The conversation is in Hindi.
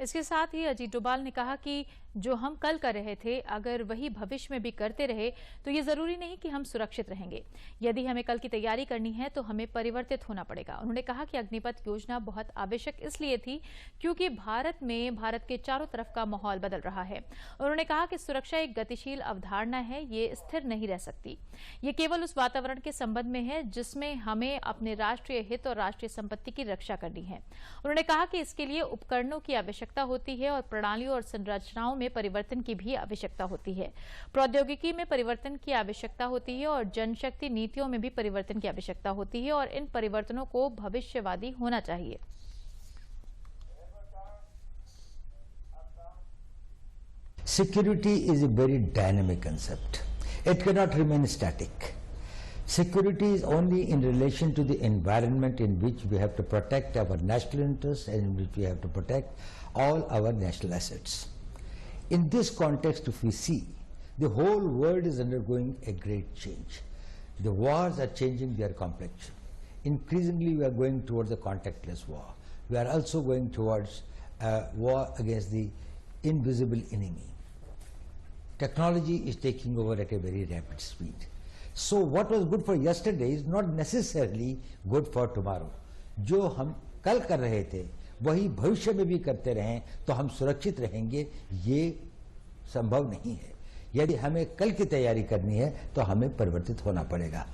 इसके साथ ही अजीत डोभाल ने कहा कि जो हम कल कर रहे थे, अगर वही भविष्य में भी करते रहे तो ये जरूरी नहीं कि हम सुरक्षित रहेंगे। यदि हमें कल की तैयारी करनी है तो हमें परिवर्तित होना पड़ेगा। उन्होंने कहा कि अग्निपथ योजना बहुत आवश्यक इसलिए थी क्योंकि भारत के चारों तरफ का माहौल बदल रहा है। उन्होंने कहा कि सुरक्षा एक गतिशील अवधारणा है, ये स्थिर नहीं रह सकती। ये केवल उस वातावरण के संबंध में है जिसमें हमें अपने राष्ट्रीय हित और राष्ट्रीय संपत्ति की रक्षा करनी है। उन्होंने कहा कि इसके लिए उपकरणों की आवश्यकता होती है और प्रणालियों और संरचनाओं में परिवर्तन की भी आवश्यकता होती है। प्रौद्योगिकी में परिवर्तन की आवश्यकता होती है और जनशक्ति नीतियों में भी परिवर्तन की आवश्यकता होती है और इन परिवर्तनों को भविष्यवादी होना चाहिए। Security is a very dynamic concept. It cannot remain static. Security is only in relation to the environment in which we have to protect our national interests and in which we have to protect all our national assets. In this context, if we see, the whole world is undergoing a great change. The wars are changing their complexion. Increasingly, we are going towards a contactless war. We are also going towards a war against the invisible enemy. Technology is taking over at a very rapid speed. So what was good for yesterday is not necessarily good for tomorrow. जो हम कल कर रहे थे वही भविष्य में भी करते रहें तो हम सुरक्षित रहेंगे, ये संभव नहीं है। यदि हमें कल की तैयारी करनी है तो हमें परिवर्तित होना पड़ेगा।